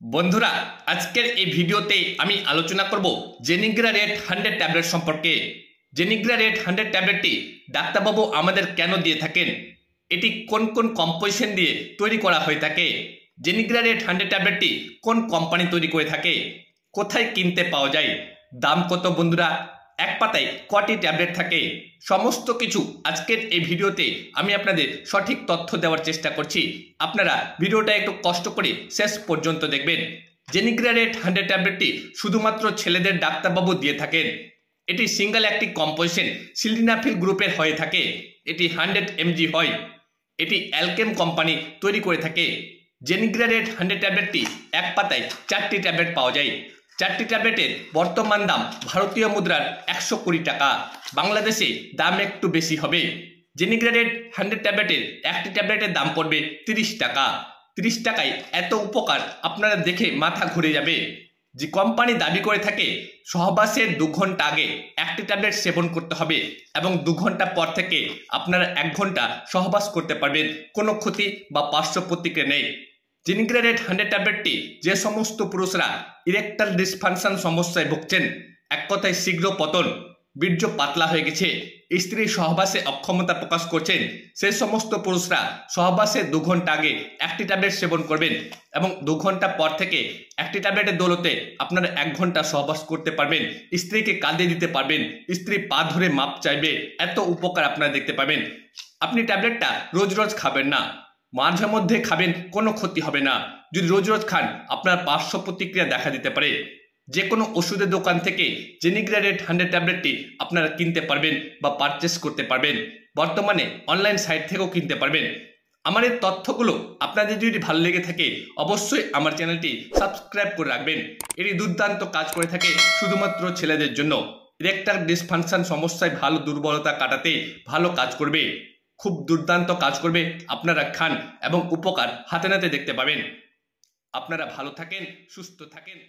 বন্ধুরা, আজকের এই ভিডিওতে আমি আলোচনা করব জেনিগ্রা রেড 100 ট্যাবলেট সম্পর্কে। জেনিগ্রা রেড 100 ট্যাবলেটটি ডাক্তারবাবু আমাদের কেন দিয়ে থাকেন, এটি কোন কোন কম্পোজিশন দিয়ে তৈরি করা হয়ে থাকে, জেনিগ্রা রেড 100 ট্যাবলেটটি কোন কোম্পানি তৈরি করে থাকে, কোথায় কিনতে পাওয়া যায়, দাম কত, বন্ধুরা এক পাতায় কটি ট্যাবলেট থাকে, সমস্ত কিছু আজকের এই ভিডিওতে আমি আপনাদের সঠিক তথ্য দেওয়ার চেষ্টা করছি। আপনারা ভিডিওটা একটু কষ্ট করে শেষ পর্যন্ত দেখবেন। জেনিগ্রা রেড 100 ট্যাবলেটটি শুধুমাত্র ছেলেদের ডাক্তারবাবু দিয়ে থাকেন। এটি সিঙ্গেল একটি কম্পোজিশন সিলডিনাফিল গ্রুপের হয়ে থাকে। এটি 100 mg হয়। এটি অ্যালকেম কোম্পানি তৈরি করে থাকে। জেনিগ্রা রেড 100 ট্যাবলেটটি এক পাতায় 4টি ট্যাবলেট পাওয়া যায়। 4টি ট্যাবলেটের বর্তমান দাম ভারতীয় মুদ্রার 120 টাকা। বাংলাদেশে দাম একটু বেশি হবে। জেনিগ্রা রেড 100 ট্যাবলেটের একটি ট্যাবলেটের দাম পড়বে 30 টাকা। 30 টাকায় এত উপকার আপনারা দেখে মাথা ঘুরে যাবে। যে কোম্পানি দাবি করে থাকে সহবাসের 2 ঘন্টা আগে একটি ট্যাবলেট সেবন করতে হবে এবং 2 ঘন্টা পর থেকে আপনারা 1 ঘন্টা সহবাস করতে পারবেন, কোনো ক্ষতি বা পার্শ্ব প্রতিক্রিয়া নেই। জেনিগ্রা রেড 100 ট্যাবলেটটি যে সমস্ত পুরুষরা ইরেকটাল ডিসফাংশন সমস্যায় ভুগছেন, এক কথায় শীঘ্র পতন, বীর্য পাতলা হয়ে গেছে, স্ত্রী সহবাসে অক্ষমতা প্রকাশ করছেন, সেই সমস্ত পুরুষরা সহবাসের 2 ঘন্টা আগে একটি ট্যাবলেট সেবন করবেন এবং 2 ঘন্টা পর থেকে একটি ট্যাবলেটের দৌলতে আপনারা 1 ঘন্টা সহবাস করতে পারবেন, স্ত্রীকে কাঁদে দিতে পারবেন, স্ত্রী পা ধরে মাপ চাইবে, এত উপকার আপনারা দেখতে পাবেন। আপনি ট্যাবলেটটা রোজ রোজ খাবেন না, মাঝে মধ্যে খাবেন, কোনো ক্ষতি হবে না। যদি রোজ রোজ খান আপনার পার্শ্ব প্রতিক্রিয়া দেখা দিতে পারে। যে কোনো ওষুধের দোকান থেকে জেনিগ্রা রেড 100 ট্যাবলেটটি আপনারা কিনতে পারবেন বা পারচেস করতে পারবেন। বর্তমানে অনলাইন সাইট থেকেও কিনতে পারবেন। আমার এই তথ্যগুলো আপনাদের যদি ভালো লেগে থাকে অবশ্যই আমার চ্যানেলটি সাবস্ক্রাইব করে রাখবেন। এটি দুর্দান্ত কাজ করে থাকে শুধুমাত্র ছেলেদের জন্য। ইরেকটাল ডিসফাংশন সমস্যায় ভালো দুর্বলতা কাটাতে ভালো কাজ করবে, খুব দুর্দান্ত কাজ করবে। আপনারা খান এবং উপকার হাতে নাতে দেখতে পাবেন। আপনারা ভালো থাকেন, সুস্থ থাকেন।